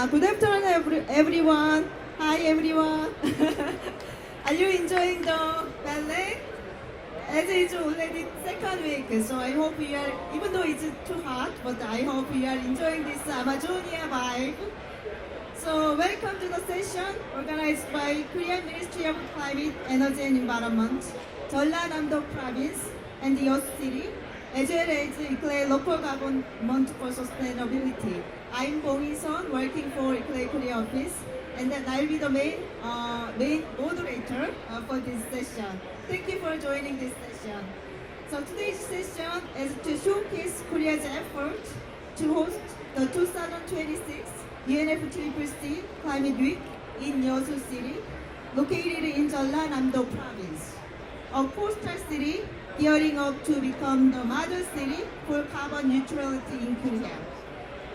Good afternoon, everyone. Hi, everyone. Are you enjoying the ballet? As it's already second week, so I hope you are, even though it's too hot, but I hope you are enjoying this Amazonia vibe. So welcome to the session organized by Korean Ministry of Climate, Energy and Environment, JeollaNamdo Province, and Yeosu City, as well as ICLEI Local Government for Sustainability. I'm Bong Hee-sun, working for ICLEI Korea office, and then I'll be the main moderator for this session. Thank you for joining this session. So today's session is to showcase Korea's effort to host the 2026 UNFCCC Climate Week in Yeosu City, located in JeollaNamdo Province, a coastal city gearing up to become the model city for carbon neutrality in Korea.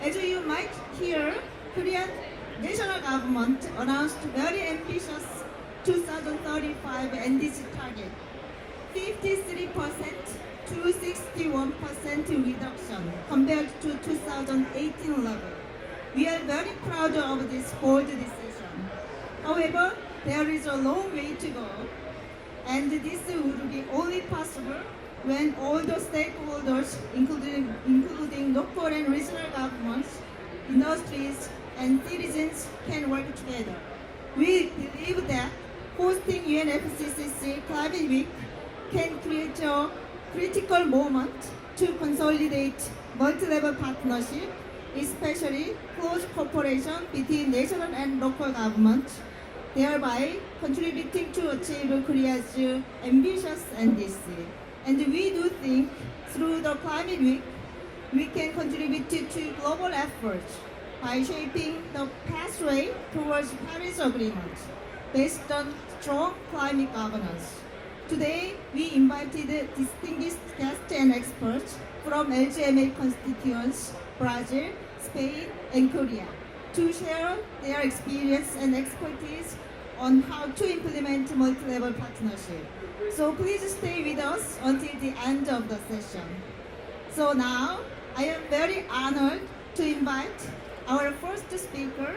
As you might hear, Korean national government announced very ambitious 2035 NDC target, 53% to 61% reduction compared to 2018 level. We are very proud of this bold decision. However, there is a long way to go, and this would be only possible when all the stakeholders, including local and regional governments, industries, and citizens, can work together. We believe that hosting UNFCCC Climate Week can create a critical moment to consolidate multi-level partnership, especially close cooperation between national and local governments, thereby contributing to achieve Korea's ambitious NDC. And we do think through the Climate Week, we can contribute to global efforts by shaping the pathway towards Paris Agreement based on strong climate governance. Today, we invited distinguished guests and experts from LGMA constituents, Brazil, Spain, and Korea to share their experience and expertise on how to implement multi-level partnership. So please stay with us until the end of the session. So now, I am very honored to invite our first speaker,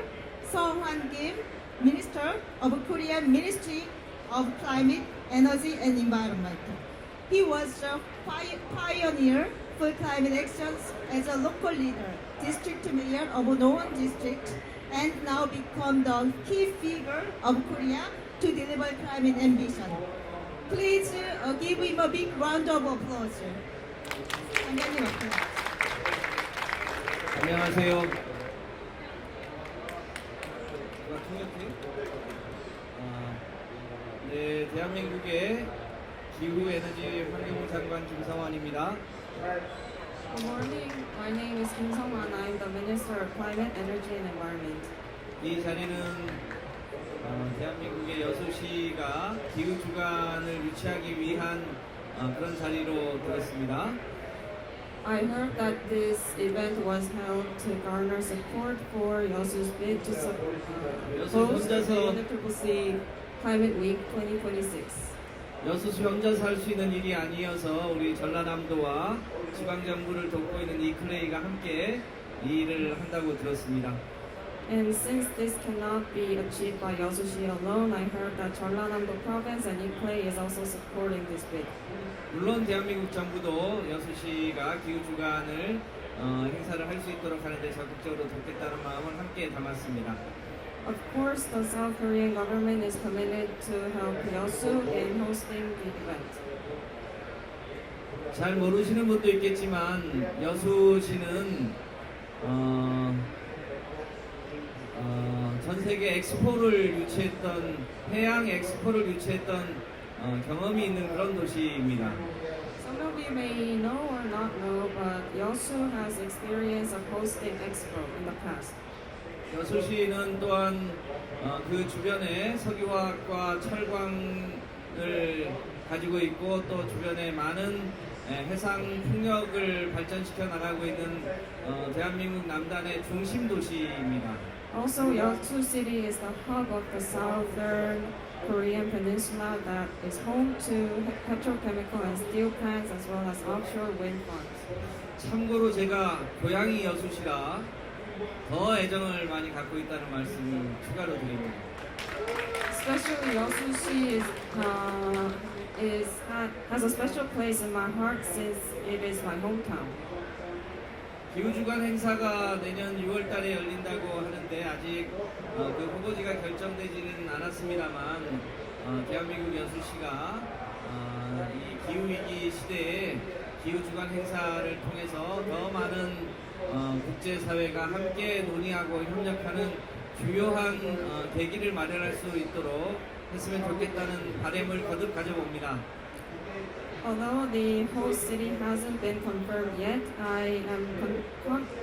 Sung-hwan Kim, Minister of Korean Ministry of Climate, Energy and Environment. He was a pioneer for climate actions as a local leader, district mayor of Nowon district, and now become the key figure of Korea to deliver climate ambition. Please give him a big round of applause. 안녕하세요. 네, 대한민국의 기후 에너지 환경부 장관 김성환입니다. Good morning. My name is Kim Sung-hwan. I am the Minister of Climate, Energy and Environment. 이 자리는 대한민국의 여수시가 기후 주간을 유치하기 위한 그런 자리로 되었습니다. I heard that this event was held to garner support for Yeosu's bid to host the UNFCCC Climate Week 2026. 여수시 혼자서 할 수 있는 일이 아니어서 우리 전라남도와 지방정부를 돕고 있는 이클레이가 함께 이 일을 한다고 들었습니다. And since this cannot be achieved by Yeosu-si alone, I heard that JeollaNamdo Province and ICLEI is also supporting this bid. 물론 대한민국 정부도 여수시가 기후주간을 행사를 할 수 있도록 하는데 적극적으로 돕겠다는 마음을 함께 담았습니다. Of course, the South Korean government is committed to help Yeosu in hosting the event. 잘 모르시는 분도 있겠지만 여수시는 전 세계 엑스포를 유치했던 해양 엑스포를 유치했던 경험이 있는 그런 도시입니다. Some of you may know or not know, but Yeosu has experience of hosting Expo in the past. 여수시는 또한 그 주변에 석유화학과 철광을 가지고 있고 또 주변에 많은 해상 풍력을 발전시켜 나가고 있는 대한민국 남단의 중심 도시입니다. Also, Yeosu City is the hub of the southern Korean peninsula that is home to petrochemical and steel plants as well as offshore wind farms. 참고로 제가 고향이 여수시라 더 애정을 많이 갖고 있다는 말씀을 추가로 드립니다. Especially Yeosu has a special place in my heart since it is my hometown. 기후주간 행사가 내년 6월 달에 열린다고 하는데 아직 그 후보지가 결정되지는 않았습니다만 대한민국 여수시가 이 기후위기 시대에 기후주간 행사를 통해서 더 많은 국제사회가 함께 논의하고 협력하는 주요한 계기를 마련할 수 있도록 했으면 좋겠다는 바람을 거듭 가져봅니다. Although the host city hasn't been confirmed yet, I am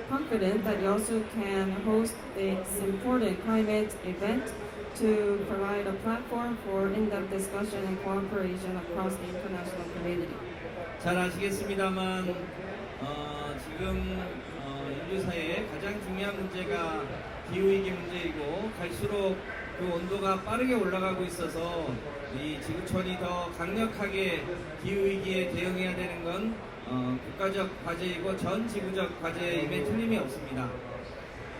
confident that Yeosu can host this important climate event to provide a platform for in-depth discussion and cooperation across the international community. 잘 아시겠습니다만 지금 인류사회의 가장 중요한 문제가 기후위기 문제이고 갈수록 그 온도가 빠르게 올라가고 있어서 이 지구촌이 더 강력하게 기후위기에 대응해야 되는 건 국가적 과제이고 전 지구적 과제임에 틀림이 없습니다.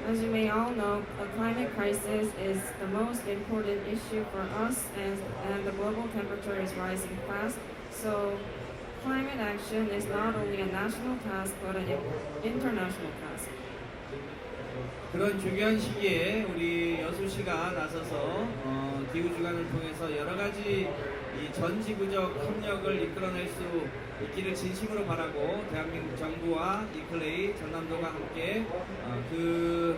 As you may all know, the climate crisis is the most important issue for us, and the global temperature is rising fast. So, climate action is not only a national task but an international task. 그런 중요한 시기에 우리 여수시가 나서서 기후주간을 통해서 여러 가지 이 전 지구적 협력을 이끌어낼 수 있기를 진심으로 바라고 대한민국 정부와 이클레이 전남도가 함께 그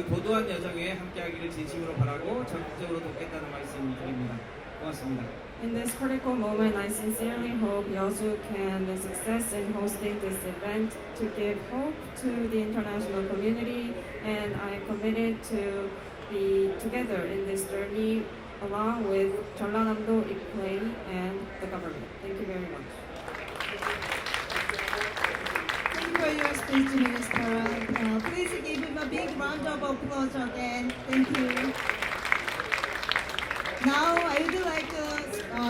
도도한 여정에 함께하기를 진심으로 바라고 적극적으로 돕겠다는 말씀 드립니다. 고맙습니다. In this critical moment, I sincerely hope Yeosu can success in hosting this event to give hope to the international community, and I am committed to be together in this journey along with JeollaNamdo, ICLEI, and the government. Thank you very much. Thank you for your speech, Minister. Please give him a big round of applause again. Thank you. Now I would like to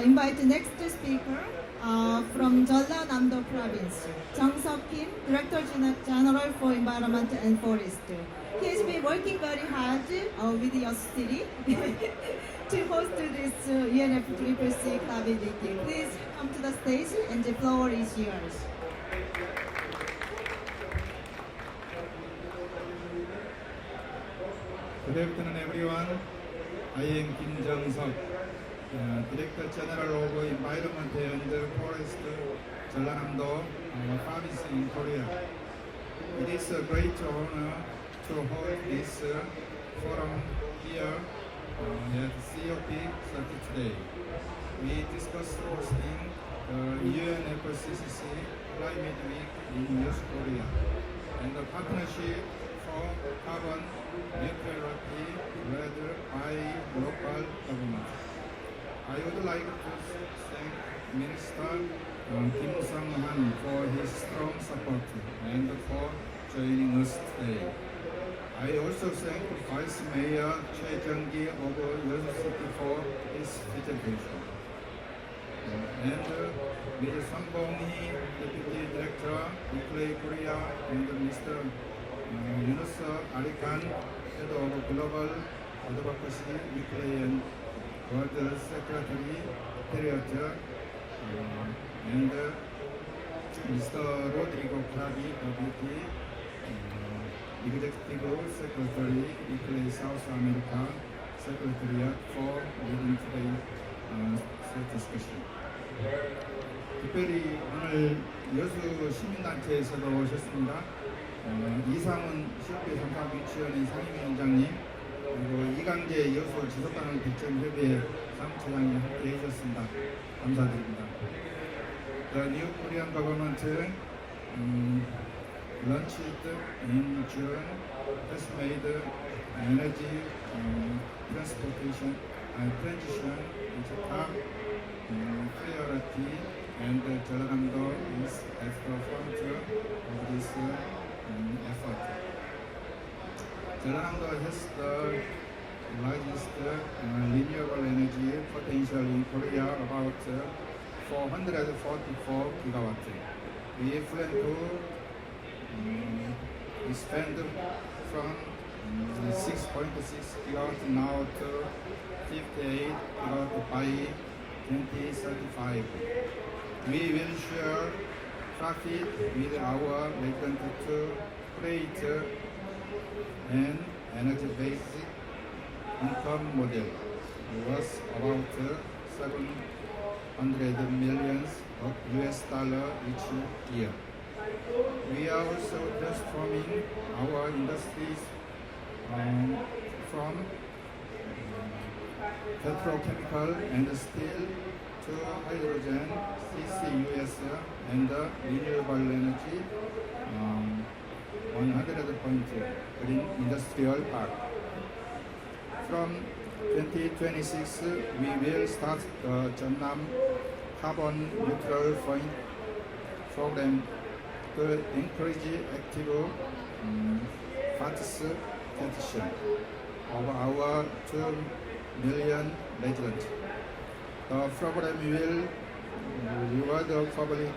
invite the next speaker from JeollaNamdo Province, Jung Seok-kim, Director General for Environment and Forest. He has been working very hard with your city to host this UNFCCC climate meeting. Please come to the stage and the floor is yours. Good afternoon, everyone. I am Kim Jung-seok, Director General of Environment and Forest, JeollaNamdo, province in Korea. It is a great honor to hold this forum here at COP30 today. We discussed hosting UNFCCC Climate Week in North Korea and the partnership for carbon neutrality led by local government. I would like to thank Minister Kim Sang-han for his strong support and for joining us today. I also thank Vice Mayor Choi Jung-gi of Yeosu City for his presentation. And Mr. Sang Bong-hee, Deputy Director, ICLEI Korea, and Mr. Yeosu Arikan, Head of Global Advocacy, ICLEI and World Secretary, Period, and Mr. Rodrigo Clavi, WT, Executive Secretary, ICLEI South America, Secretariat for leading today's discussion. 특별히 오늘 여수 시민단체에서도 오셨습니다. 이상훈 COP 상상유치원의 상임위원장님, 그리고 이강재 여수 지속가능 발전협의회 사무처장이 함께 해주셨습니다. 감사드립니다. The new Korean government launched in June has made energy transportation transition is a top priority, and JeollaNamdo is at the front of this effort. JeollaNamdo has the largest renewable energy potential in Korea, about 444 gigawatt. We plan to expand from 6.6 gigawatt now to 58 gigawatt by 2035. We will share profit with our resident to create an energy-based income model worth about 700 millions of US dollar each year. We are also transforming our industries from petrochemical and steel to hydrogen, CCUS, and renewable energy, 100% green industrial park. From 2026, we will start the Jeonnam Carbon Neutral Point program to encourage active participation of our 2 million residents. The program will reward public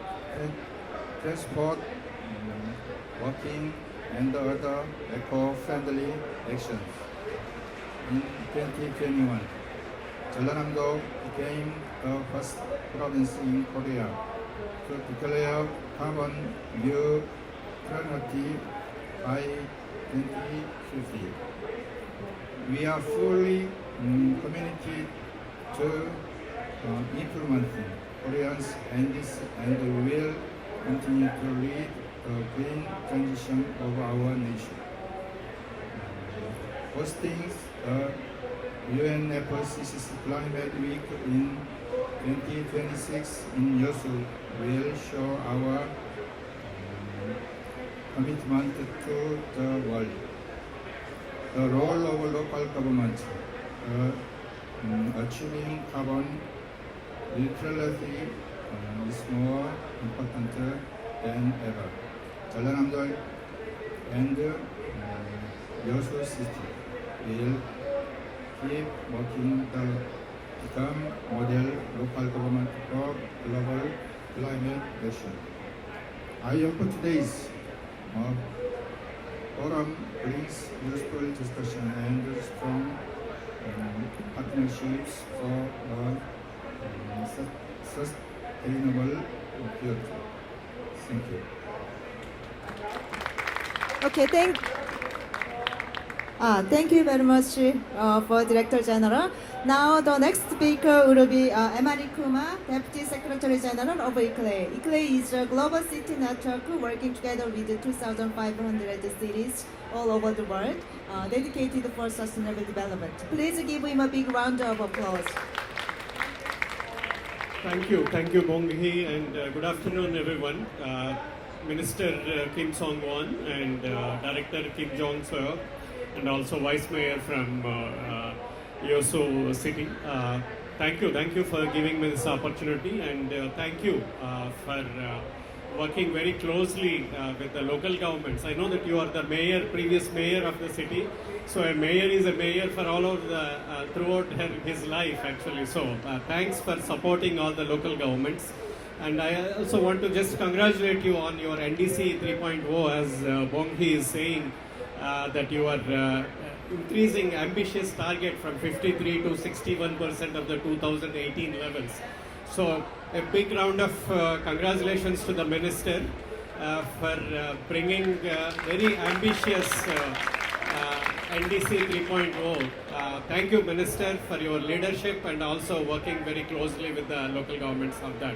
transport, walking, and other eco-friendly actions. In 2021, JeollaNamdo became the first province in Korea to declare carbon neutrality by 2050. We are fully committed to implementing Koreans and we will continue to lead the green transition of our nation. Hosting the UNFCCC Climate Week in 2026 in Yeosu will show our commitment to the world. The role of local government achieving carbon neutrality is more important than ever. JeollaNamdo and Yeosu City will keep working to become model local government for global climate action. I hope today's forum brings useful discussion and strong partnerships for a sustainable future. Thank you. Okay, thank you very much for Director General. Now the next speaker will be Emily Kuma, Deputy Secretary General of ICLEI. ICLEI is a global city network working together with 2,500 cities all over the world, dedicated for sustainable development. Please give him a big round of applause. Thank you, Bong-hee, and good afternoon, everyone. Minister Kim Song-won and Director Kim Jong-seok, and also Vice Mayor from Yeosu City. Thank you for giving me this opportunity, and thank you for working very closely with the local governments. I know that you are the mayor, previous mayor of the city, so a mayor is a mayor for all of the throughout his life actually. So thanks for supporting all the local governments. And I also want to just congratulate you on your NDC 3.0, as Bong-hee is saying, that you are increasing ambitious target from 53 to 61% of the 2018 levels. So a big round of congratulations to the minister for bringing very ambitious NDC 3.0. Thank you, Minister, for your leadership and also working very closely with the local governments of that.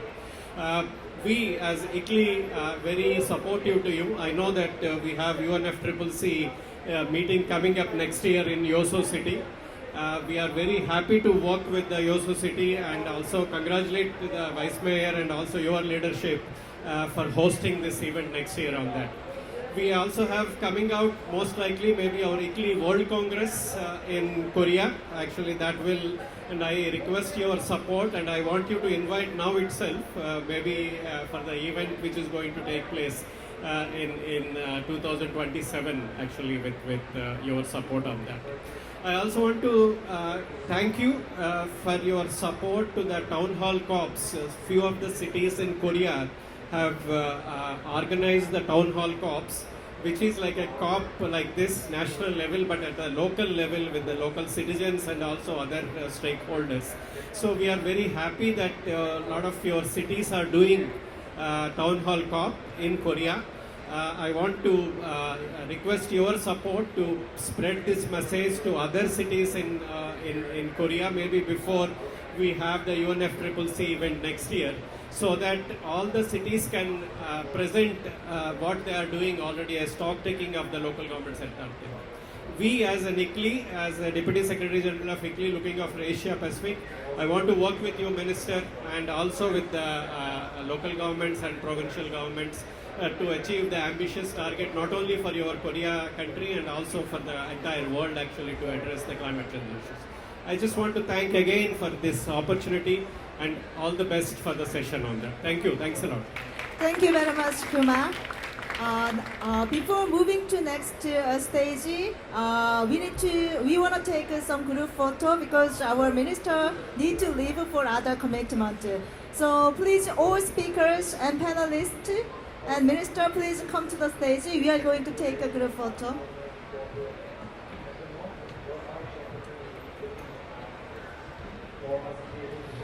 We as ICLEI very supportive to you. I know that we have UNFCCC meeting coming up next year in Yeosu City. We are very happy to work with the Yeosu City and also congratulate the Vice Mayor and also your leadership for hosting this event next year on that. We also have coming out most likely maybe our ICLEI World Congress in Korea. Actually that will, and I request your support and I want you to invite now itself maybe for the event which is going to take place in 2027 actually with your support on that. I also want to thank you for your support to the town hall COPs. Few of the cities in Korea have organized the town hall COPs which is like a COP like this, national level, but at the local level with the local citizens and also other stakeholders. So we are very happy that a lot of your cities are doing Town Hall COP in Korea. I want to request your support to spread this message to other cities in Korea, maybe before we have the UNFCCC event next year, so that all the cities can present what they are doing already as stock taking of the local government sector. We as an ICLEI, as a Deputy Secretary General of ICLEI looking after Asia Pacific, I want to work with you, Minister, and also with the local governments and provincial governments to achieve the ambitious target not only for your Korea country and also for the entire world actually to address the climate change issues. I just want to thank again for this opportunity and all the best for the session on that. Thank you. Thanks a lot. Thank you very much, Kumar. Before moving to next stage, we want to take some group photo because our minister need to leave for other commitment. So please, all speakers and panelists and minister, please come to the stage. We are going to take a group photo.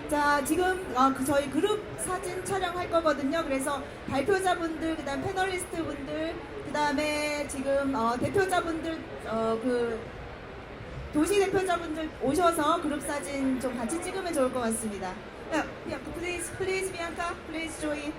자, 지금 저희 그룹 사진 촬영할 거거든요. 그래서 발표자분들, 그다음 패널리스트분들, 그다음에 지금 대표자분들, 그 도시 대표자분들 오셔서 그룹 사진 좀 같이 찍으면 좋을 것 같습니다. Please, Bianca, please join.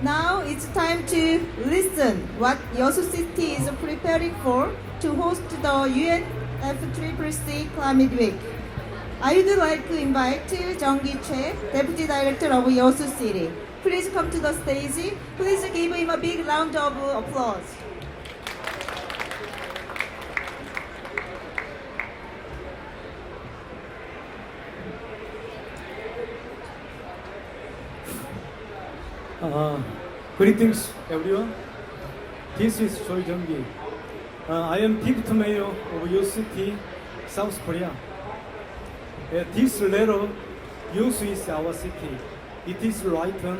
Now it's time to listen what Yeosu City is preparing for to host the UNFCCC Climate Week. I would like to invite Jung Gi-chae, Deputy Director of Yeosu City. Please come to the stage. Please give him a big round of applause. Greetings everyone. This is Choi Jung-gi. I am Deputy Mayor of Yeosu City, South Korea. This letter, Yeosu is our city. It is written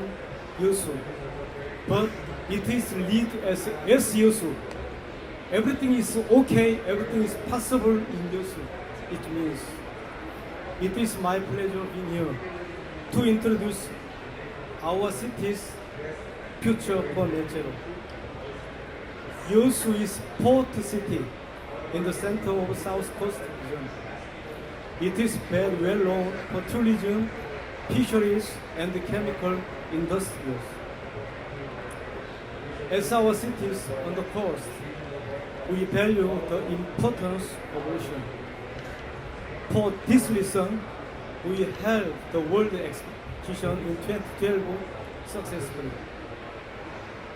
Yeosu, but it is read as Yeosu. Everything is okay, everything is possible in Yeosu. It means it is my pleasure being here to introduce our city's future for net zero. Yeosu is port city in the center of South Coast region. It is very well known for tourism, fisheries, and chemical industries. As our cities on the coast, we value the importance of ocean. For this reason, we held the World Exposition in 2012 successfully.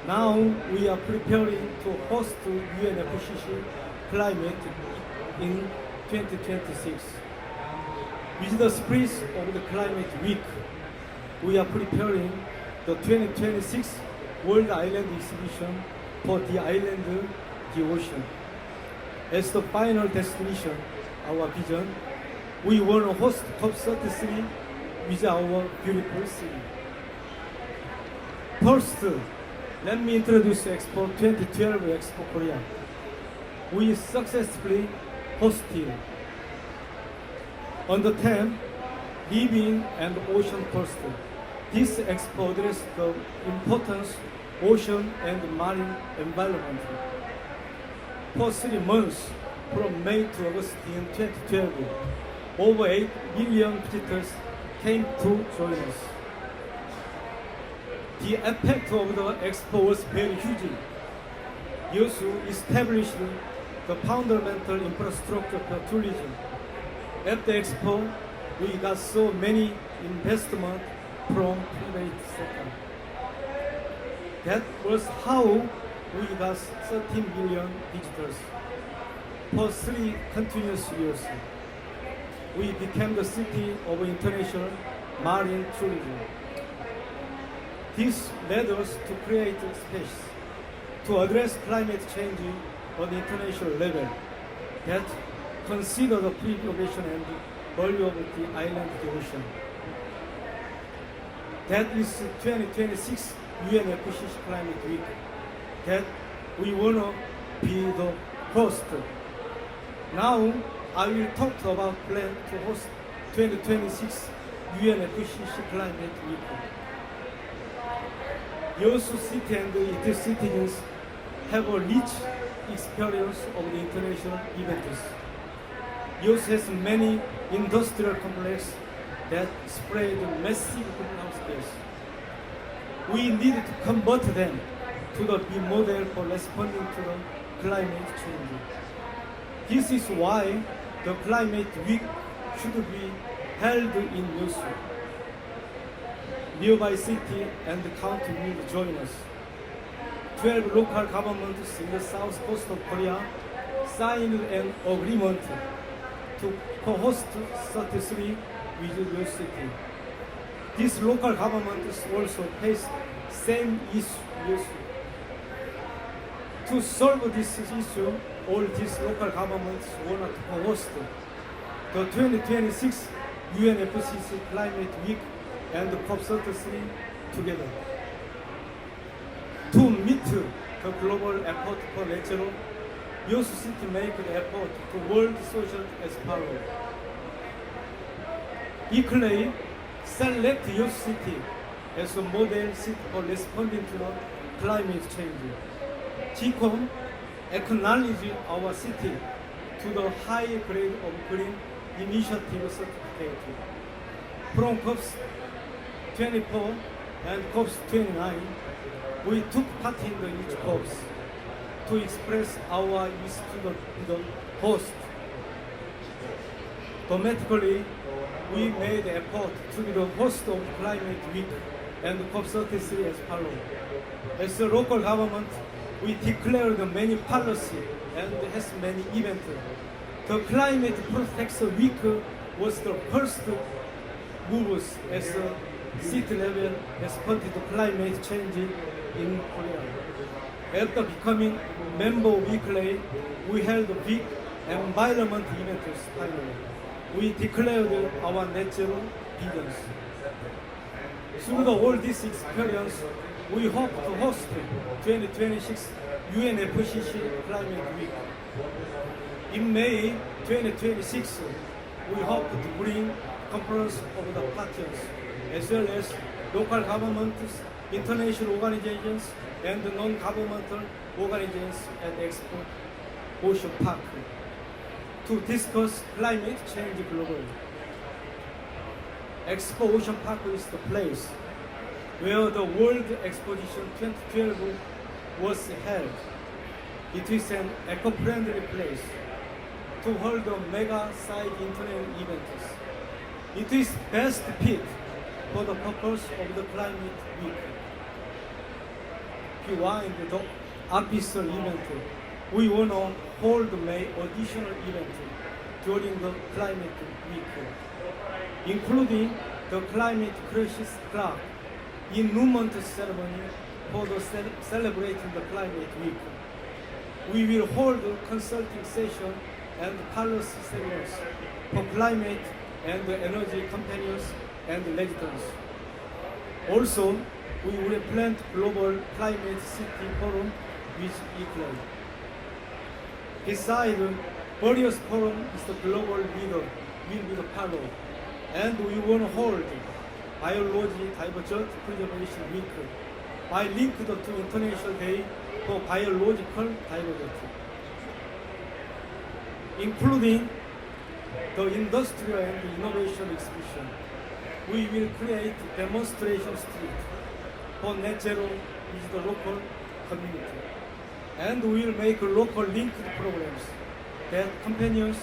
Now we are preparing to host UNFCCC Climate in 2026. With the spirit of the Climate Week, we are preparing the 2026 World Island Exhibition for the island, the ocean. As the final destination, our vision, we want to host COP30 with our beautiful city. First, let me introduce Expo 2012 Expo Korea. We successfully hosted on the theme Living and Ocean First. This expo addressed the importance of ocean and marine environment. For 3 months, from May to August in 2012, over 8 million visitors came to join us. The effect of the expo was very huge. Yeosu established the fundamental infrastructure for tourism. At the expo, we got so many investment from private sector. That was how we got 13 million visitors for 3 continuous years. We became the city of international marine tourism. This led us to create a space to address climate change on international level that consider the preservation and value of the island ocean. That is 2026 UNFCCC Climate Week that we want to be the host. Now I will talk about plan to host 2026 UNFCCC Climate Week. Yeosu City and its citizens have a rich experience of the international events. Yeosu has many industrial complexes that spread massive greenhouse gas. We need to convert them to the be model for responding to the climate change. This is why the Climate Week should be held in Yeosu. Nearby city and county will join us. 12 local governments in the south coast of Korea signed an agreement to co-host 33 with your city. These local governments also face same issues. To solve this issue, all these local governments want to co-host the 2026 UNFCCC Climate Week and COP30 together. To meet the global effort for nature, Yeosu City make the effort to world social as follows. ICLEI select Yeosu City as a model city for responding to the climate change. GCOM acknowledge our city to the high grade of green initiative certificate. From COPs 24 and COPs 29, we took part in each COPs to express our wish to the host. Domestically, we made effort to be the host of Climate Week and COP30 as follows. As a local government, we declared many policy and has many events. The Climate Protection Week was the first move as a city level responded to climate change in Korea. After becoming member of ICLEI, we held a big environment events finally. We declared our natural visions. Through all this experience, we hope to host 2026 UNFCCC Climate Week. In May 2026, we hope to bring conference of the partners as well as local governments, international organizations, and non-governmental organizations at Expo Ocean Park to discuss climate change globally. Expo Ocean Park is the place where the World Exposition 2012 was held. It is an eco-friendly place to hold a mega-sized international events. It is best fit for the purpose of the Climate Week. Behind the official event, we want to hold May additional event during the Climate Week, including the Climate Crisis Club, innumerable ceremony for the celebrating the Climate Week. We will hold a consulting session and policy seminars for climate and energy companies and residents. Also, we will plan global climate city forum with ICLEI. Besides, various forums, the global leader will be the fellow, and we will hold Biology Diversity Preservation Week by linked to International Day for Biological Diversity, including the industrial and innovation exhibition. We will create demonstration street for net zero is the local community. And we will make local linked programs that companions,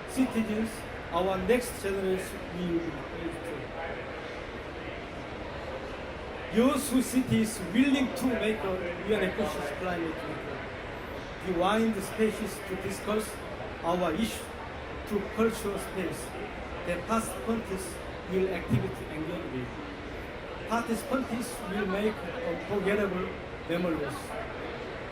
citizens, our next generation will be able to. Yeosu City is willing to make a UNFCCC climate neutral. We find spaces to discuss our issue through cultural space that participants will actively engage with. Participants will make unforgettable memories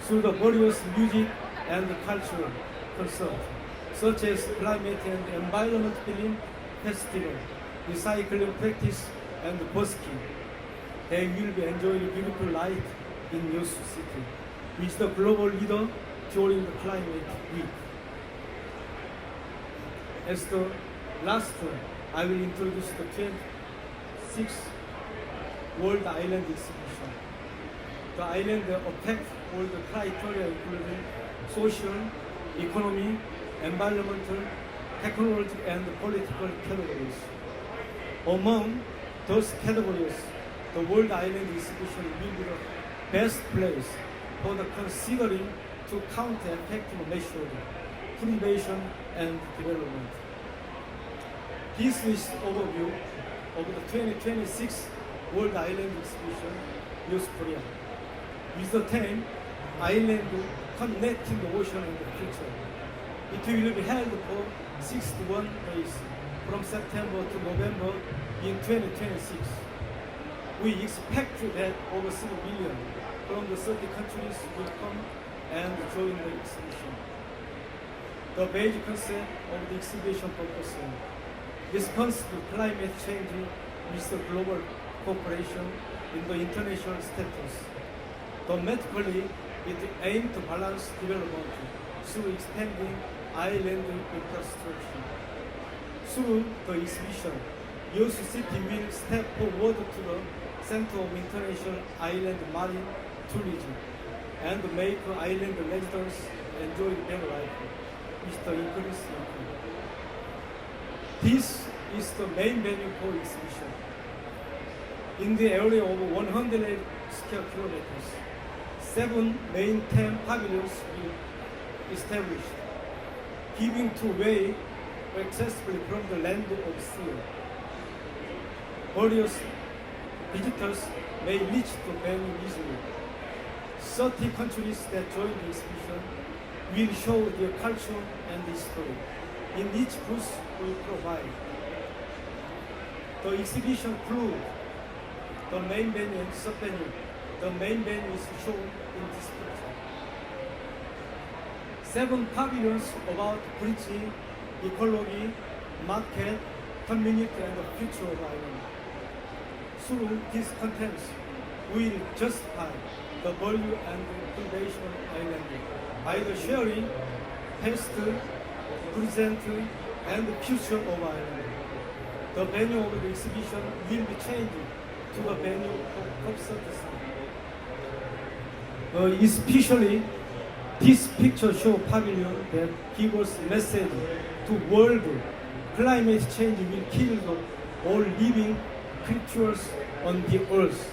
through the various music and cultural concerts, such as climate and environment film festival, recycling practice, and busking. They will be enjoying beautiful life in Yeosu City, which is the global leader during the climate week. As the last one, I will introduce the 26th World Island Exhibition. The island affects all the criteria including social, economy, environmental, technology, and political categories. Among those categories, the World Island Exhibition will be the best place for the considering to counter effective measures, prevention, and development. This is overview of the 2026 World Island Exhibition, Youth Korea, with the theme Island Connecting the Ocean and the Future. It will be held for 61 days from September to November in 2026. We expect that over 3 million from the 30 countries will come and join the exhibition. The basic concept of the exhibition focuses response to climate change with the global cooperation in the international status. Domestically, it aims to balance development through expanding island infrastructure. Through the exhibition, Yeosu City will step forward to the center of international island marine tourism and make island residents enjoy better life with the increased income. This is the main venue for exhibition. In the area of 100 square kilometers, 7 main tent pavilions will be established, giving to way accessibly from the land of sea. Various visitors may reach the venue easily. 30 countries that join the exhibition will show their culture and history. In each booth we provide. The exhibition includes the main venue and sub-venue. The main venue is shown in this picture. 7 pavilions about bridging, ecology, market, community, and the future of island. Through these contents, we will justify the value and foundation of island by the sharing past, present, and the future of island. The venue of the exhibition will be changed to the venue of COP30. Especially, this picture shows pavilion that gives us message to world. Climate change will kill all living creatures on the earth.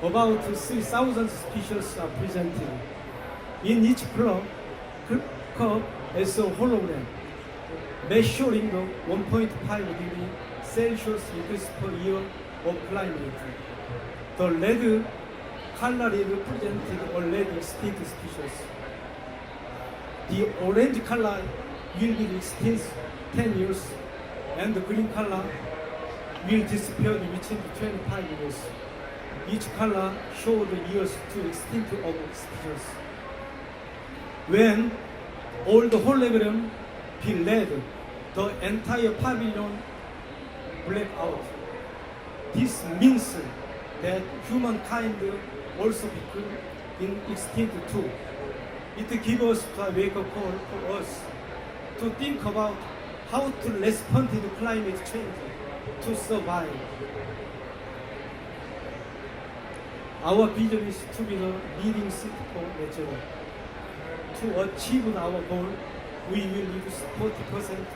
About 3,000 species are presented. In each cup is a hologram measuring the 1.5 degree Celsius increase per year of climate. The red color represented already extinct species. The orange color will be extinct 10 years, and the green color will disappear within 25 years. Each color shows the years to extinct of species. When all the hologram be red, the entire pavilion black out. This means that humankind also become extinct too. It gives us a wake-up call for us to think about how to respond to climate change to survive. Our vision is to be the leading city for net zero. To achieve our goal, we will reduce 40%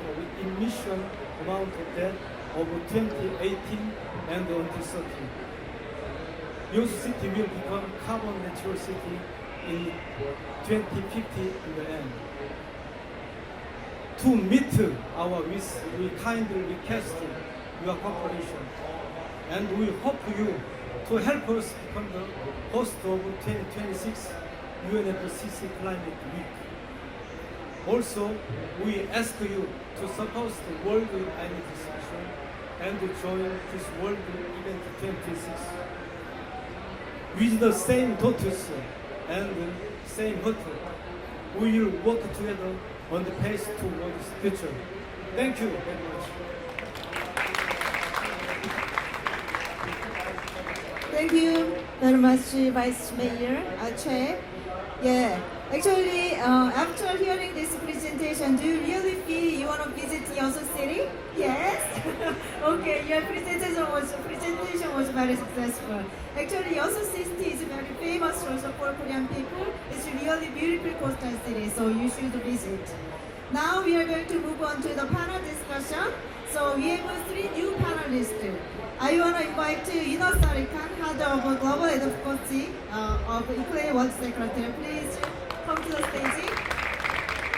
of emission amount of that of 2018 and until 30. Yeosu city will become carbon neutral city in 2050 in the end. To meet our wish, we kindly request your cooperation, and we hope you to help us become the host of 2026 UNFCCC Climate Week. Also, we ask you to support the World Climate Discussion and to join this World Event 2026. With the same thoughts and same heart, we will work together on the path towards the future. Thank you very much. Thank you very much, Vice Mayor Che. Yeah, actually, after hearing this presentation, do you really feel you want to visit Yeosu City? Yes? Okay, your presentation was very successful. Actually, Yeosu City is very famous also for Korean people. It's really beautiful coastal city, so you should visit. Now we are going to move on to the panel discussion. So we have 3 new panelists. I want to invite Yeosu, Head of Global Advocacy of ICLEI World Secretary. Please come to the stage.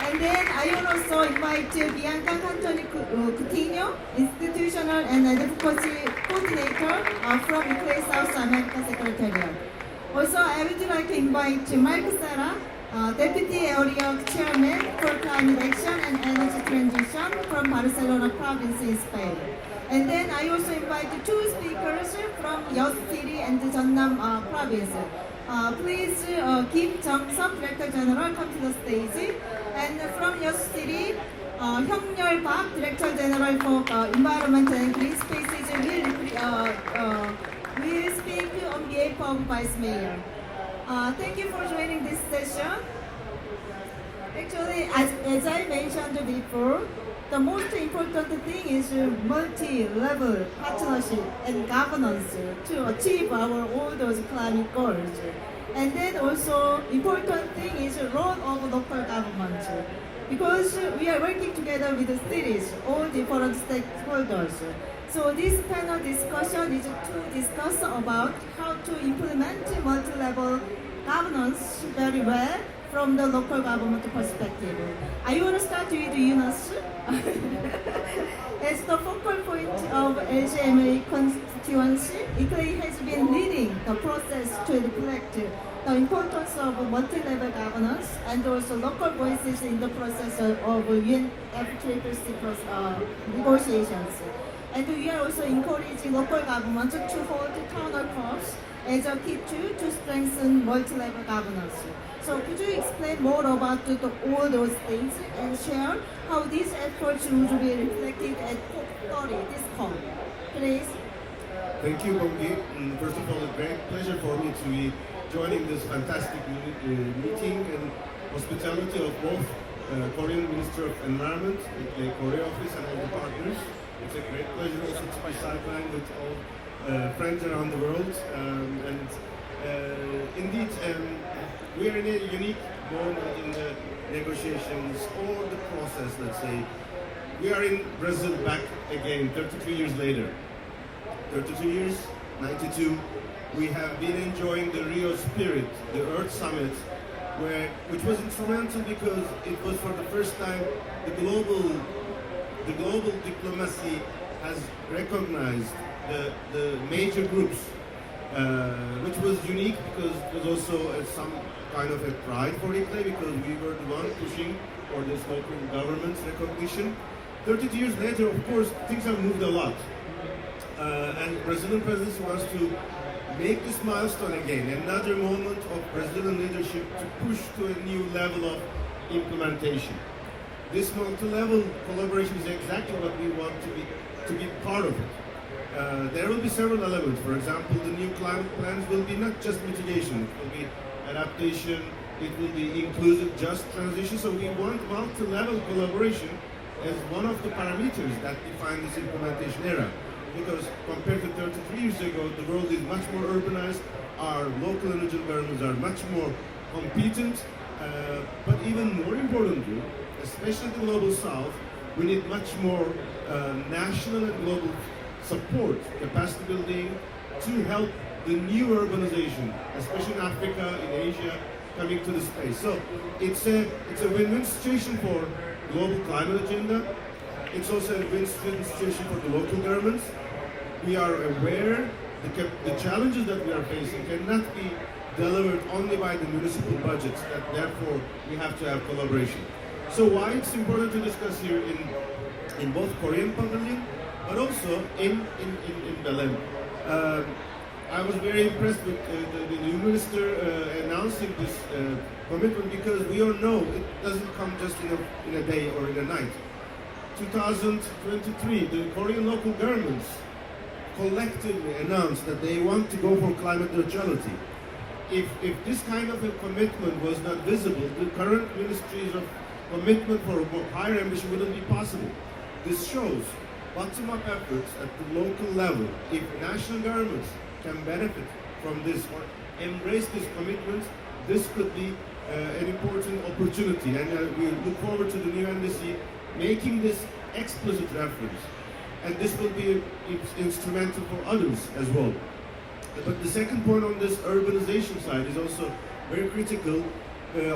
And then I will also invite Bianca Cantoni Coutinho, Institutional and Advocacy Coordinator from ICLEI South America Secretariat. Also, I would like to invite Mark Serra, Deputy Area Chairman for Climate Action and Energy Transition from Barcelona province in Spain. And then I also invite 2 speakers from Yeosu City and Jeonnam province. Please Kim Jong-seok, Director General, come to the stage. And from Yeosu City, Hyung-yeol Park, Director General for Environment and Green Spaces, will speak on behalf of Vice Mayor. Thank you for joining this session. Actually, as I mentioned before, the most important thing is multi-level partnership and governance to achieve all those climate goals. And then also important thing is role of local government, because we are working together with the cities, all different stakeholders. So this panel discussion is to discuss about how to implement multi-level governance very well from the local government perspective. I want to start with Yunus. As the focal point of LGMA constituency, ICLEI has been leading the process to reflect the importance of multi-level governance and also local voices in the process of UNFCCC negotiations. And we are also encouraging local governments to hold town halls as a key tool to strengthen multi-level governance. So could you explain more about all those things and share how these efforts will be reflected at COP30 this COP? Please. Thank you, Bongi. First of all, a great pleasure for me to be joining this fantastic meeting and hospitality of both Korean Minister of Environment, the Korea office, and all the partners. It's a great pleasure also to be sidelined with all friends around the world. Indeed, we are in a unique moment in the negotiations or the process, let's say. We are in Brazil back again, 33 years later. 32 years, 92, we have been enjoying the Rio Spirit, the Earth Summit, which was instrumental because it was for the first time the global diplomacy has recognized the major groups, which was unique because it was also some kind of a pride for ICLEI because we were the one pushing for this local government's recognition. 32 years later, of course, things have moved a lot. And Brazilian presidency wants to make this milestone again, another moment of Brazilian leadership to push to a new level of implementation. This multi-level collaboration is exactly what we want to be part of it. There will be several elements. For example, the new climate plans will be not just mitigation, it will be adaptation, it will be inclusive, just transition. So we want multi-level collaboration as one of the parameters that define this implementation era. Because compared to 33 years ago, the world is much more urbanized, our local and regional governments are much more competent, but even more importantly, especially the global south, we need much more national and global support, capacity building to help the new urbanization, especially in Africa, in Asia, coming to the space. So it's a win-win situation for global climate agenda. It's also a win-win situation for the local governments. We are aware the challenges that we are facing cannot be delivered only by the municipal budgets, that therefore we have to have collaboration. So why it's important to discuss here in both Korean pavilion, but also in Berlin. I was very impressed with the new minister announcing this commitment, because we all know it doesn't come just in a day or in a night. 2023, the Korean local governments collectively announced that they want to go for climate neutrality. If this kind of a commitment was not visible, the current ministries of commitment for higher ambition wouldn't be possible. This shows bottom-up efforts at the local level. If national governments can benefit from this or embrace this commitment, this could be an important opportunity. And we look forward to the new embassy making this explicit reference. And this will be instrumental for others as well. But the second point on this urbanization side is also very critical.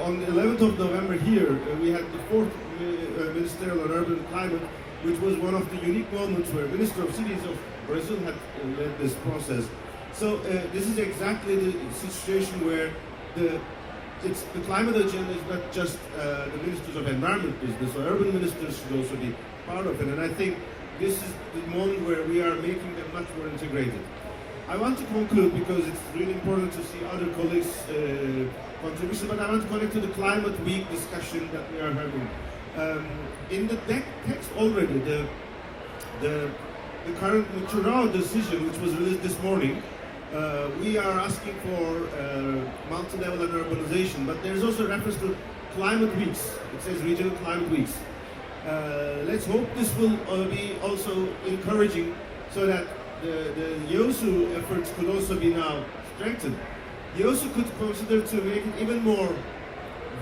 On the 11th of November here, we had the fourth Ministerial on Urban Climate, which was one of the unique moments where Minister of Cities of Brazil had led this process. So this is exactly the situation where the climate agenda is not just the ministers of environment business, or urban ministers should also be part of it. And I think this is the moment where we are making them much more integrated. I want to conclude because it's really important to see other colleagues' contributions, but I want to connect to the Climate Week discussion that we are having. In the text already, the current Neutrality decision, which was released this morning, we are asking for multi-level and urbanization, but there's also reference to climate weeks. It says regional climate weeks. Let's hope this will be also encouraging, so that the Yeosu efforts could also be now strengthened. Yeosu could consider to make it even more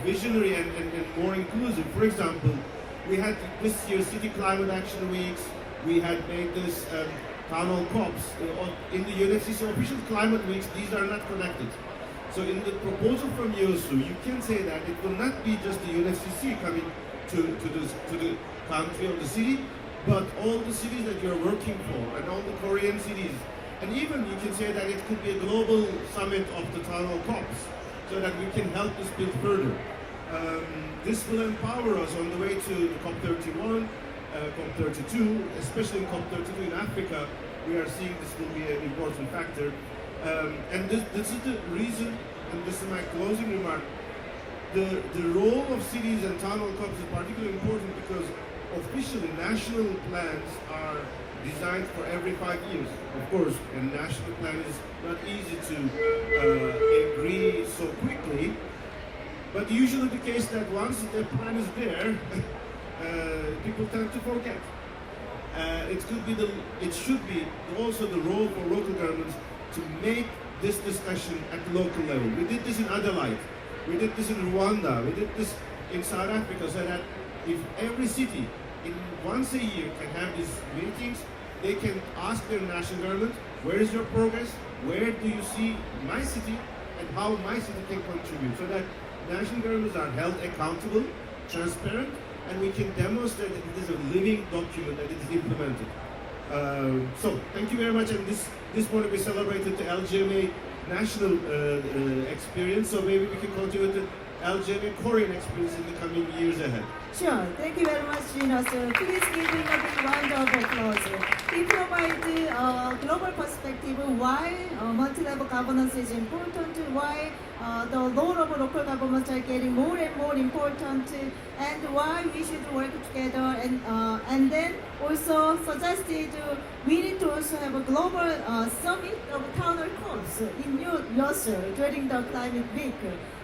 visionary and more inclusive. For example, we had this year City Climate Action Weeks. We had made this town hall COPs. In the UNFCCC official climate weeks, these are not connected. So in the proposal from Yeosu, you can say that it will not be just the UNFCCC coming to the country or the city, but all the cities that you're working for, and all the Korean cities. And even you can say that it could be a global summit of the town hall COPs, so that we can help this build further. This will empower us on the way to the COP31, COP32, especially in COP32 in Africa. We are seeing this will be an important factor. And this is the reason, and this is my closing remark, the role of cities and town hall COPs is particularly important because officially national plans are designed for every 5 years. Of course, a national plan is not easy to agree so quickly, but usually the case that once the plan is there, people tend to forget. It should be also the role for local governments to make this discussion at the local level. We did this in Adelaide, we did this in Rwanda, we did this in South Africa, so that if every city once a year can have these meetings, they can ask their national government, where is your progress, where do you see my city, and how my city can contribute, so that national governments are held accountable, transparent, and we can demonstrate that it is a living document, that it is implemented. So, thank you very much, and this morning we celebrated the LGMA national experience, so maybe we can continue the LGMA Korean experience in the coming years ahead. Sure. Thank you very much, Yeosu. Please give him a big round of applause. He provides a global perspective why multi-level governance is important, why the role of local governments are getting more and more important, and why we should work together. And then also suggested we need to also have a global summit of town hall COPs in Yeosu during the climate week.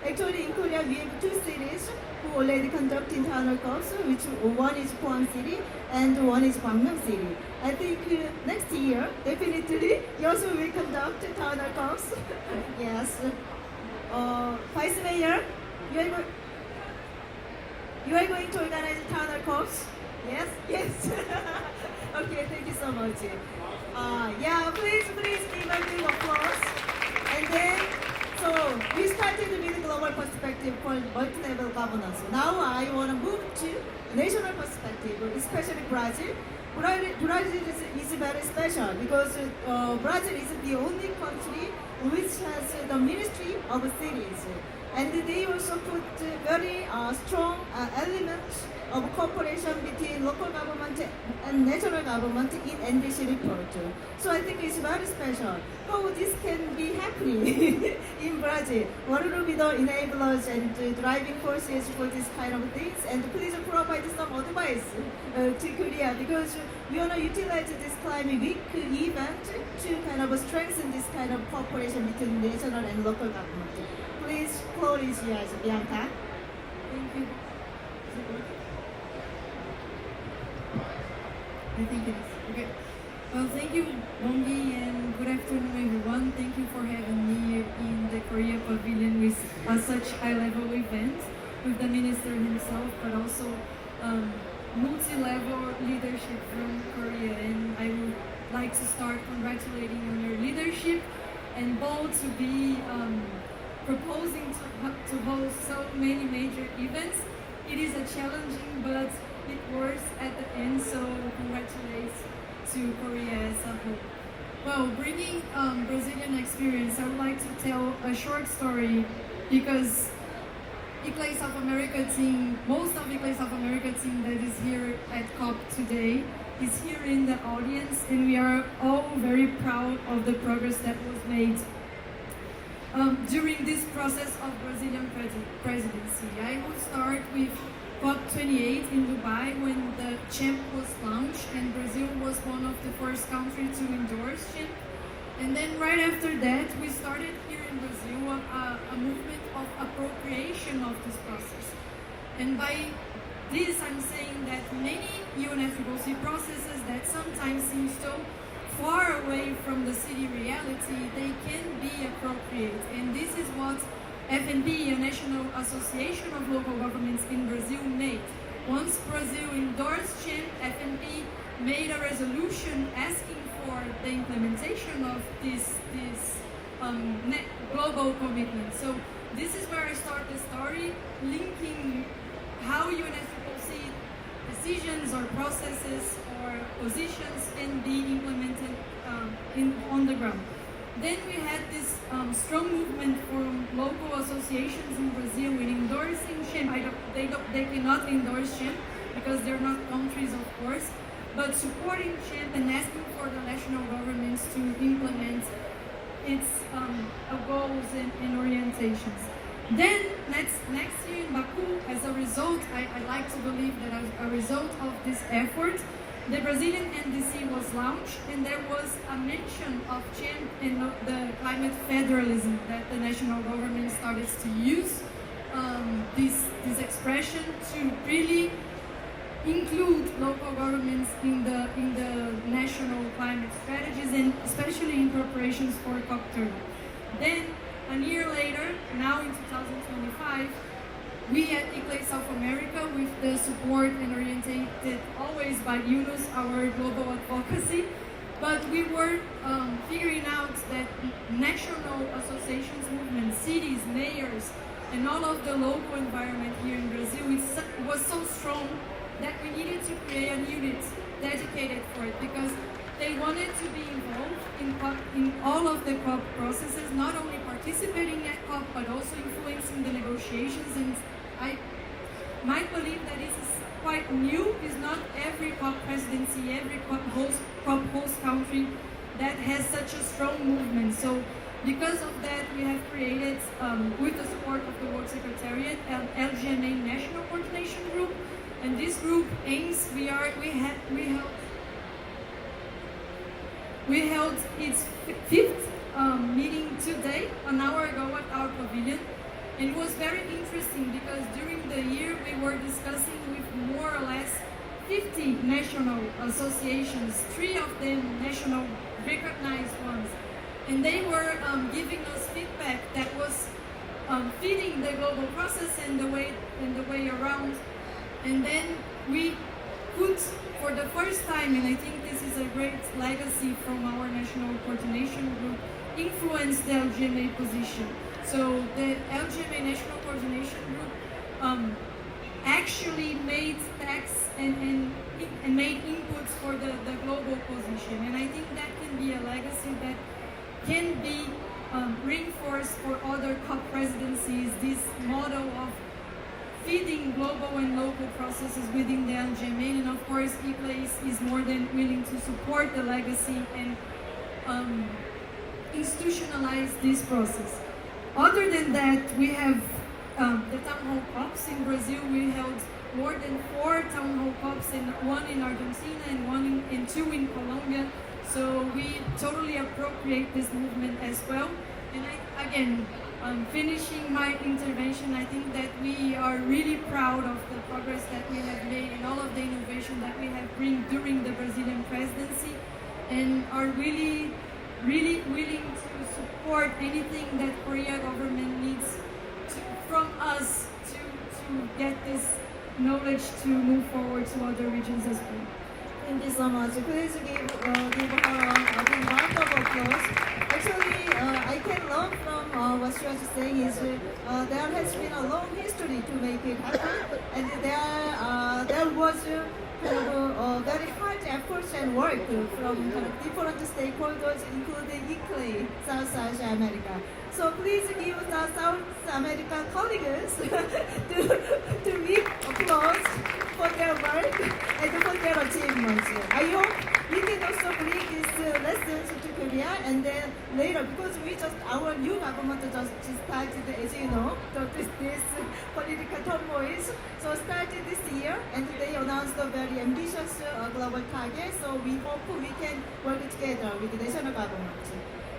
Actually, in Korea, we have two cities who already conducting town hall COPs, which one is Pohang City and one is Gwangnam City. I think next year, definitely, Yeosu will conduct town hall COPs. Yes. Vice Mayor, you are going to organize town hall COPs? Yes? Yes. Okay, thank you so much. Yeah, please give a big applause. And then, so we started with global perspective called multilevel governance. Now I want to move to national perspective, especially Brazil. Brazil is very special because Brazil is the only country which has the Ministry of Cities. And they also put very strong elements of cooperation between local government and national government in NDC report. So I think it's very special. How this can be happening in Brazil? What will be the enablers and driving forces for this kind of things? And please provide some advice to Korea, because we want to utilize this Climate Week event to kind of strengthen this kind of cooperation between national and local government. Please, floor is yours, Bianca. Thank you. I think it is. Okay. Well, thank you, Bongi, and good afternoon, everyone. Thank you for having me in the Korea Pavilion with such high-level event with the minister himself, but also multi-level leadership from Korea. And I would like to start congratulating on your leadership and bold to be proposing to host so many major events. It is a challenging, but it works at the end, so congratulations to Korea as a whole. Well, bringing Brazilian experience, I would like to tell a short story because ICLEI South America team, most of ICLEI South America team that is here at COP today is here in the audience, and we are all very proud of the progress that was made during this process of Brazilian presidency. I will start with COP28 in Dubai when the CHAMP was launched, and Brazil was one of the first countries to endorse CHAMP. And then right after that, we started here in Brazil a movement of appropriation of this process. And by this, I'm saying that many UNFCCC processes that sometimes seem so far away from the city reality, they can be appropriate. And this is what FNB, a National Association of Local Governments in Brazil, made. Once Brazil endorsed CHAMP, FNB made a resolution asking for the implementation of this global commitment. So this is where I start the story, linking how UNFCCC decisions or processes or positions can be implemented on the ground. Then we had this strong movement from local associations in Brazil in endorsing CHAMP. They cannot endorse CHAMP because they're not countries, of course, but supporting CHAMP and asking for the national governments to implement its goals and orientations. Then next year in Baku, as a result, I like to believe that as a result of this effort, the Brazilian NDC was launched, and there was a mention of CHAMP and the climate federalism that the national government started to use this expression to really include local governments in the national climate strategies, and especially in preparations for COP30. Then a year later, now in 2025, we at ICLEI South America, with the support and oriented always by UNUS, our global advocacy, but we were figuring out that national associations, movements, cities, mayors, and all of the local environment here in Brazil was so strong that we needed to create a unit dedicated for it, because they wanted to be involved in all of the COP processes, not only participating at COP, but also influencing the negotiations. And I might believe that this is quite new. It's not every COP presidency, every COP host country that has such a strong movement. So because of that, we have created, with the support of the World Secretariat, an LGMA National Coordination Group. And this group aims, we held its fifth meeting today, an hour ago at our pavilion. And it was very interesting because during the year we were discussing with more or less 50 national associations, 3 of them national recognized ones. And they were giving us feedback that was feeding the global process and the way around. And then we could, for the first time, and I think this is a great legacy from our national coordination group, influence the LGMA position. So the LGMA National Coordination Group actually made texts and made inputs for the global position. And I think that can be a legacy that can be reinforced for other COP presidencies, this model of feeding global and local processes within the LGMA. And of course, ICLEI is more than willing to support the legacy and institutionalize this process. Other than that, we have the town hall COPs in Brazil. We held more than 4 town hall COPs, and 1 in Argentina and 2 in Colombia. So we totally appropriate this movement as well. And again, finishing my intervention, I think that we are really proud of the progress that we have made and all of the innovation that we have bring during the Brazilian presidency, and are really willing to support anything that Korea government needs from us to get this knowledge to move forward to other regions as well. Thank you so much. Please give her a big round of applause. Actually, I can learn from what she was saying is there has been a long history to make it happen, and there was kind of very hard efforts and work from kind of different stakeholders, including ICLEI, South Asia America. So please give the South American colleagues to big applause for their work and for their achievements. I hope we can also bring these lessons to Korea, and then later, because our new government just started, as you know, this political turmoil. So started this year, and they announced a very ambitious global target. So we hope we can work together with the national government.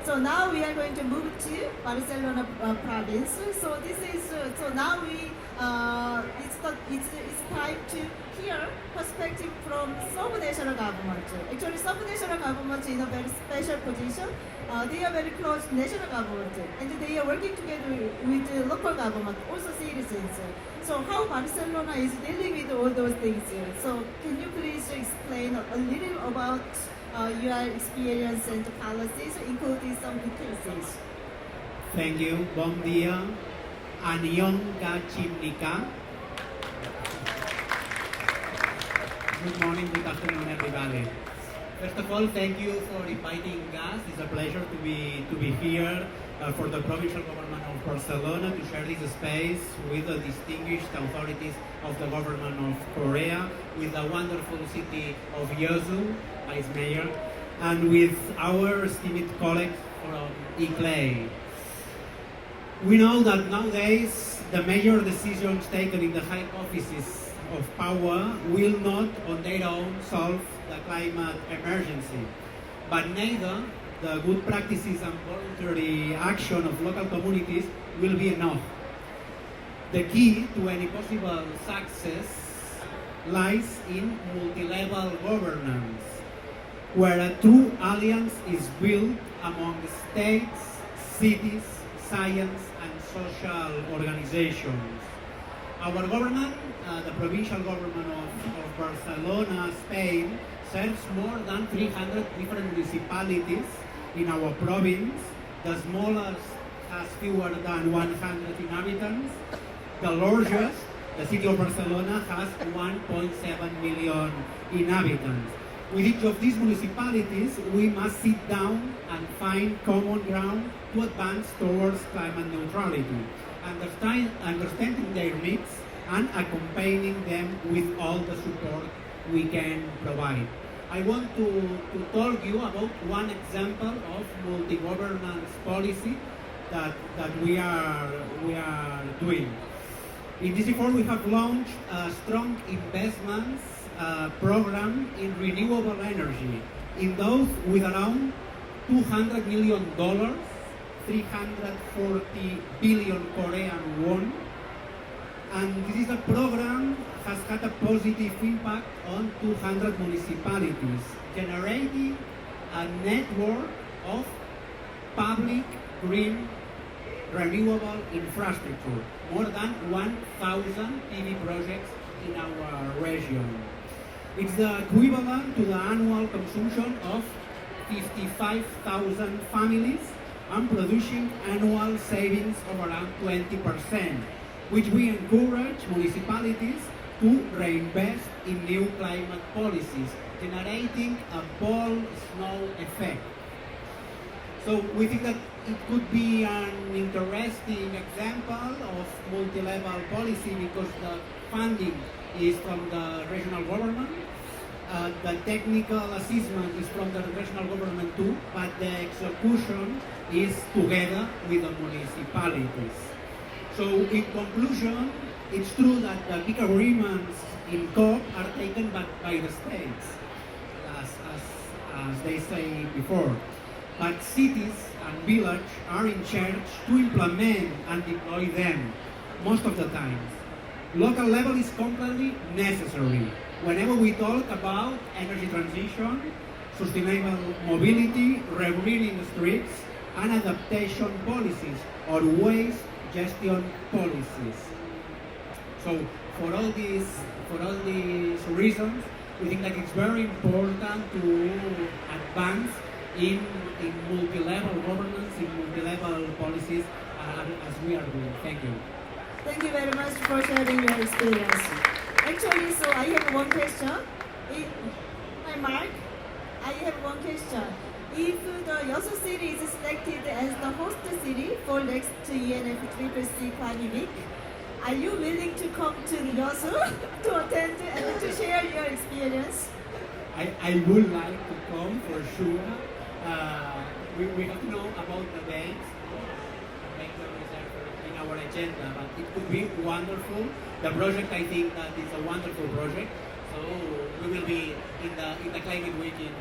So now we are going to move to Barcelona province. So this is so now it's time to hear perspective from sub-national government. Actually, sub-national government is in a very special position. They are very close to national government, and they are working together with the local government, also citizens. So how Barcelona is dealing with all those things? So can you please explain a little about your experience and policies, including some cases? Thank you. Bom dia. Annyeong ka chimnika. Good morning, good afternoon, everybody. First of all, thank you for inviting us. It's a pleasure to be here for the provincial government of Barcelona to share this space with the distinguished authorities of the government of Korea, with the wonderful city of Yeosu, Vice Mayor, and with our esteemed colleagues from ICLEI. We know that nowadays the major decisions taken in the high offices of power will not on their own solve the climate emergency, but neither the good practices and voluntary action of local communities will be enough. The key to any possible success lies in multilevel governance, where a true alliance is built among states, cities, science and social organizations. Our government, the provincial government of Barcelona, Spain, serves more than 300 different municipalities in our province. The smallest has fewer than 100 inhabitants. The largest, the city of Barcelona, has 1.7 million inhabitants. With each of these municipalities, we must sit down and find common ground to advance towards climate neutrality, understanding their needs and accompanying them with all the support we can provide. I want to talk you about one example of multi-governance policy that we are doing. In this report, we have launched a strong investments program in renewable energy in those with around $200 million, 340 billion Korean won. And this is a program has had a positive impact on 200 municipalities, generating a network of public green renewable infrastructure, more than 1,000 PV projects in our region. It's the equivalent to the annual consumption of 55,000 families and producing annual savings of around 20%, which we encourage municipalities to reinvest in new climate policies, generating a ball snow effect. So we think that it could be an interesting example of multi-level policy because the funding is from the regional government, the technical assessment is from the regional government too, but the execution is together with the municipalities. So in conclusion, it's true that the big agreements in COP are taken by the states, as they say before. But cities and villages are in charge to implement and deploy them most of the time. Local level is completely necessary. Whenever we talk about energy transition, sustainable mobility, regreening streets, and adaptation policies or waste gestion policies. So for all these reasons, we think that it's very important to advance in multi-level governance, in multi-level policies, as we are doing. Thank you. Thank you very much for sharing your experience. Actually, so I have one question. Hi, Mark. I have one question. If the Yeosu city is selected as the host city for next UNFCCC Climate Week, are you willing to come to Yeosu to attend and to share your experience? I would like to come for sure. We have to know about the dates, make the reserve in our agenda, but it could be wonderful. The project, I think that it's a wonderful project. So we will be in the climate week in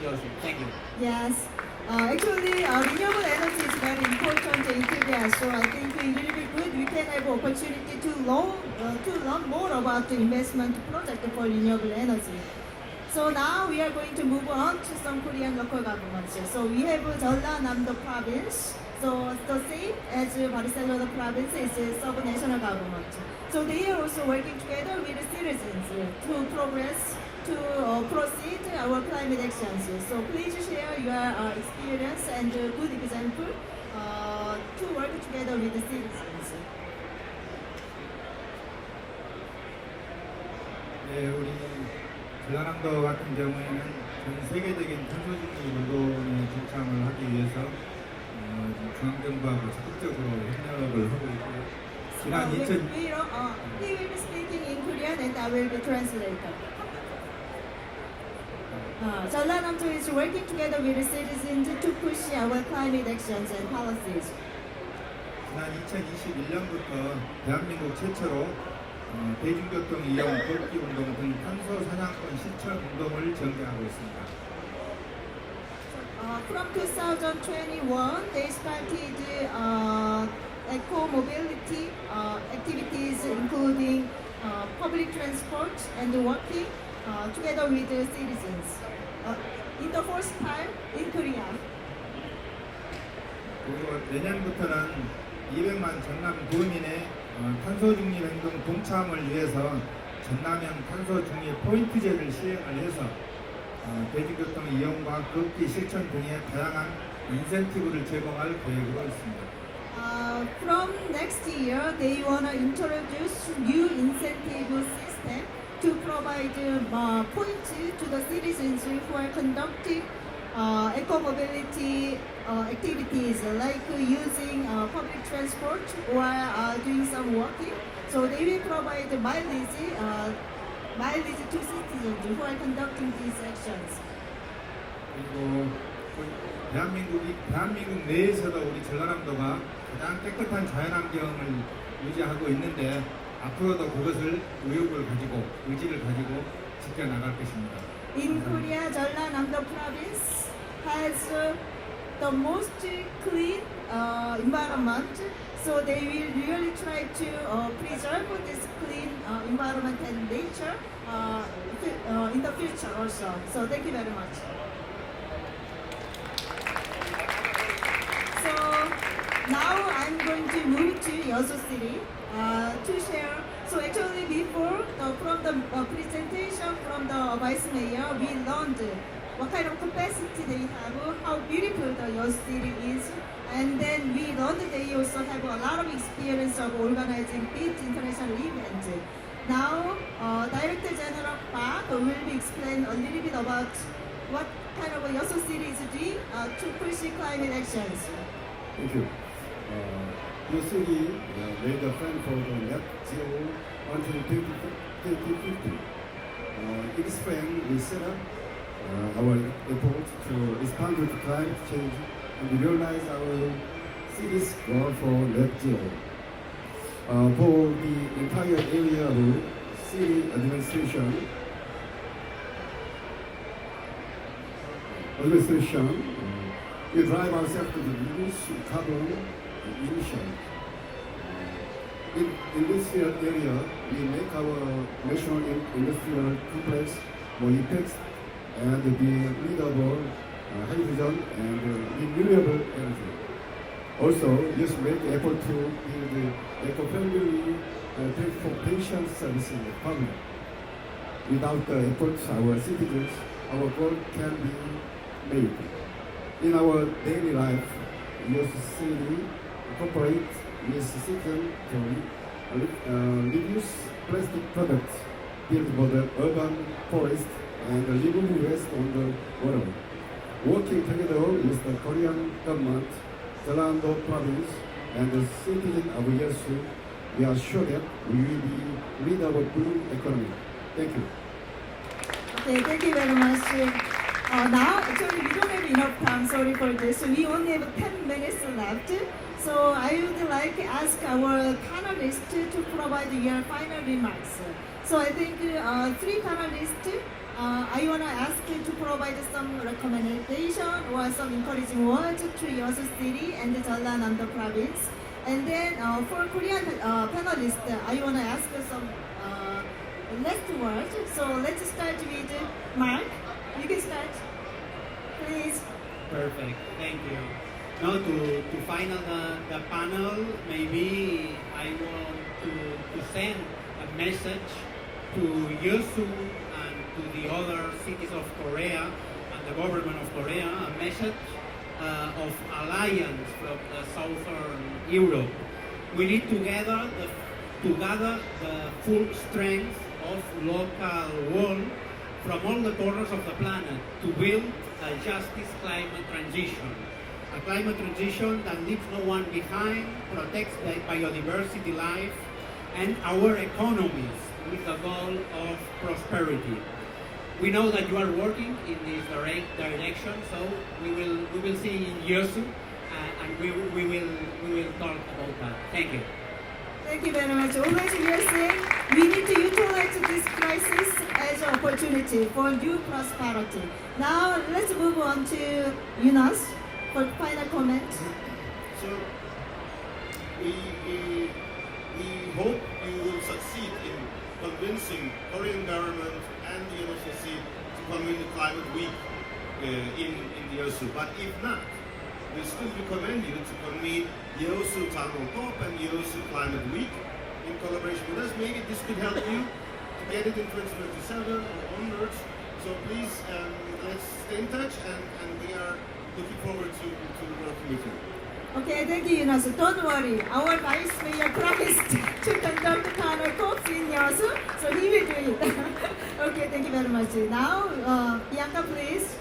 Yeosu. Thank you. Yes. Actually, renewable energy is very important in Korea, so I think it will be good. We can have opportunity to learn more about the investment project for renewable energy. So now we are going to move on to some Korean local governments. So we have JeollaNamdo province. So the same as Barcelona province is sub-national government. So they are also working together with the citizens to progress, to proceed our climate actions. So please share your experience and good example to work together with the citizens. 네, 우리 전라남도 같은 경우에는 전 세계적인 탄소중립 운동에 동참을 하기 위해서 중앙정부하고 적극적으로 협력을 하고 있고요. 지난 2000 he will be speaking in Korean and I will be translator. JeollaNamdo is working together with the citizens to push our climate actions and policies. 지난 2021년부터 대한민국 최초로 대중교통 이용 걷기 운동 등 탄소 사냥권 실천 운동을 전개하고 있습니다. From 2021, they started eco-mobility activities including public transport and walking together with the citizens. In the first time in Korea. 그리고 내년부터는 200만 전남 도민의 탄소 중립 행동 동참을 위해서 전남형 탄소 중립 포인트제를 시행을 해서 대중교통 이용과 걷기 실천 등의 다양한 인센티브를 제공할 계획으로 있습니다. From next year, they want to introduce new incentive system to provide points to the citizens who are conducting eco-mobility activities like using public transport or doing some walking. So they will provide mileage to citizens who are conducting these actions. 그리고 대한민국 내에서도 우리 전라남도가 가장 깨끗한 자연환경을 유지하고 있는데 앞으로도 그것을 의지를 가지고 지켜나갈 것입니다. In Korea, JeollaNamdo province has the most clean environment, so they will really try to preserve this clean environment and nature in the future also. So thank you very much. So now I'm going to move to Yeosu City to share. So actually before, from the presentation from the Vice Mayor, we learned what kind of capacity they have, how beautiful the Yeosu City is, And then we learned that they also have a lot of experience of organizing big international events. Now, Director General Park will be explain a little bit about what kind of a Yeosu City is doing to push climate actions. Thank you. Your city made a plan for the net zero until 2050. In this plan, we set up our effort to respond to climate change and realize our city's goal for net zero. For the entire area of city administration, we drive ourselves to reduce carbon emission. In this area, we make our national industrial complex more effective and be renewable hydrogen and renewable energy. Also, just make effort to build eco-friendly transportation service in the public. Without the efforts of our citizens, our goal can be made. In our daily life, Yeosu City cooperate with citizens to reduce plastic products, build for the urban forest, and remove waste on the water. Working together with the Korean government, JeollaNamdo province, and the citizens of Yeosu, we are sure that we will be lead our blue economy. Thank you. Okay, thank you very much. Now, actually, we don't have enough time. Sorry for this. We only have 10 minutes left. So I would like to ask our panelists to provide your final remarks. So I think three panelists, I want to ask you to provide some recommendation or some encouraging words to Yeosu City and the JeollaNamdo province. And then for Korean panelists, I want to ask some last words. So let's start with Mark. You can start, please. Perfect, thank you. Now to final the panel, maybe I want to send a message to Yeosu and to the other cities of Korea and the government of Korea, a message of alliance from the southern Europe. We need to gather the full strength of local will from all the corners of the planet to build a justice climate transition. A climate transition that leaves no one behind, protects biodiversity life, and our economies with the goal of prosperity. We know that you are working in this direction, so we will see in Yeosu, and we will talk about that. Thank you. Thank you very much. Always we are saying we need to utilize this crisis as an opportunity for new prosperity. Now let's move on to Yunus for final comment. So we hope you will succeed in convincing Korean government and the UNFCCC to come in the climate week in the Yeosu. But if not, we still recommend you to convene Yeosu Town Hall COP and Yeosu Climate Week in collaboration with us. Maybe this could help you to get it in 2027 or onwards. So please, let's stay in touch, and we are looking forward to working with you. Okay, thank you, Yunus. Don't worry, our Vice Mayor promised to conduct the panel COP in Yeosu, so he will do it. Okay, thank you very much. Now, Bianca, please.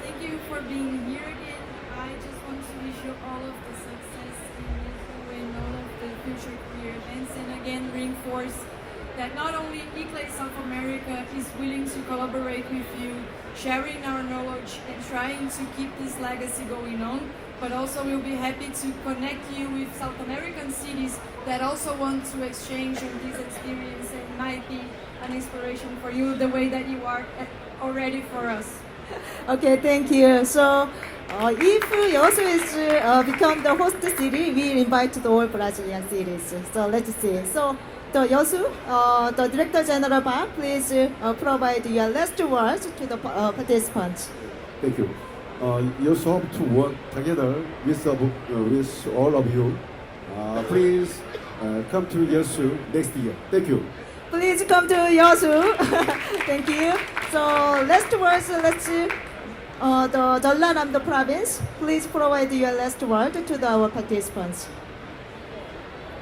Thank you for being here again. I just want to wish you all of the success in Yeosu and all of the future career events, and again reinforce that not only ICLEI South America is willing to collaborate with you, sharing our knowledge and trying to keep this legacy going on, but also we'll be happy to connect you with South American cities that also want to exchange on this experience and might be an inspiration for you the way that you are already for us. Okay, thank you. So, if Yeosu is become the host city, we invite the all Brazilian cities. So let's see. So, the Yeosu, the Director General Park, please provide your last words to the participants. Thank you. You hope to work together with all of you. Please come to Yeosu next year. Thank you. Please come to Yeosu. Thank you. So last words, let's the JeollaNamdo province, please provide your last word to our participants.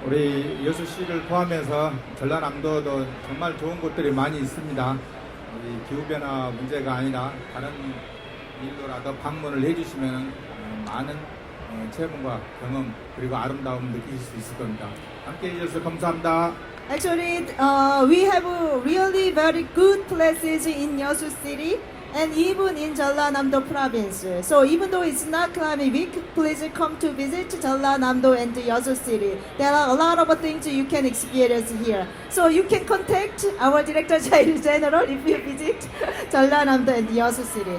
우리 여수 씨를 포함해서 전라남도도 정말 좋은 곳들이 많이 있습니다. 우리 기후변화 문제가 아니라 다른 일로라도 방문을 해주시면 많은 체험과 경험 그리고 아름다움을 느끼실 수 있을 겁니다. 함께 해주셔서 감사합니다. Actually, we have really very good places in Yeosu City and even in JeollaNamdo province. So even though it's not climate week, please come to visit JeollaNamdo and Yeosu City. There are a lot of things you can experience here. So you can contact our Director General if you visit JeollaNamdo and Yeosu City.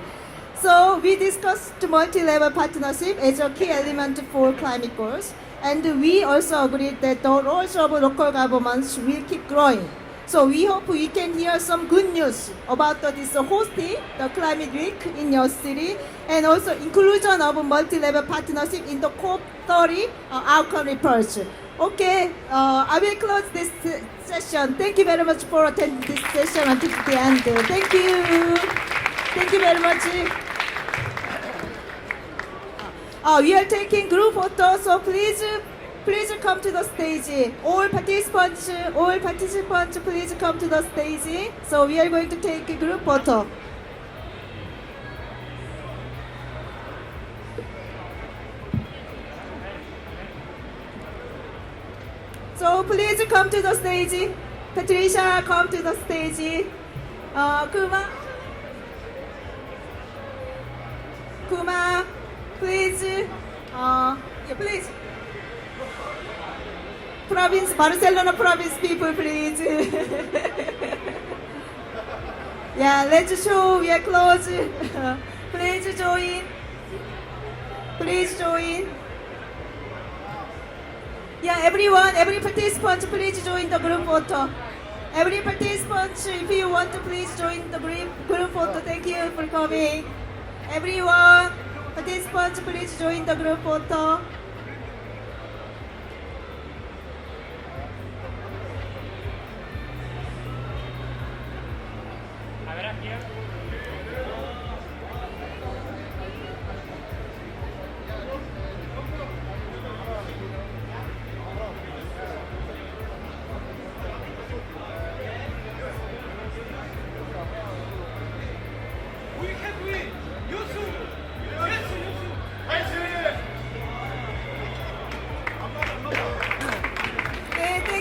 So we discussed multi-level partnership as a key element for climate goals. And we also agreed that the roles of local governments will keep growing. So we hope we can hear some good news about this hosting the Climate Week in your city and also inclusion of multi-level partnership in the COP30 outcome reports. Okay, I will close this session. Thank you very much for attending this session until the end. Thank you. Thank you very much. We are taking group photo, so please come to the stage. All participants, please come to the stage. So we are going to take a group photo. So please come to the stage. Patricia, come to the stage. Kuma, please. Please. Province, Barcelona province people, please. Yeah, let's show. We are close. Please join. Please join. Yeah, everyone, every participant, please join the group photo. Every participant, if you want to, please join the group photo. Thank you for coming. Everyone, participants, please join the group photo.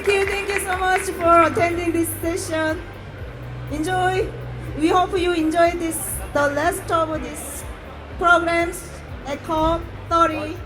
Thank you so much for attending this session. Enjoy. We hope you enjoy the last of these programs at COP30.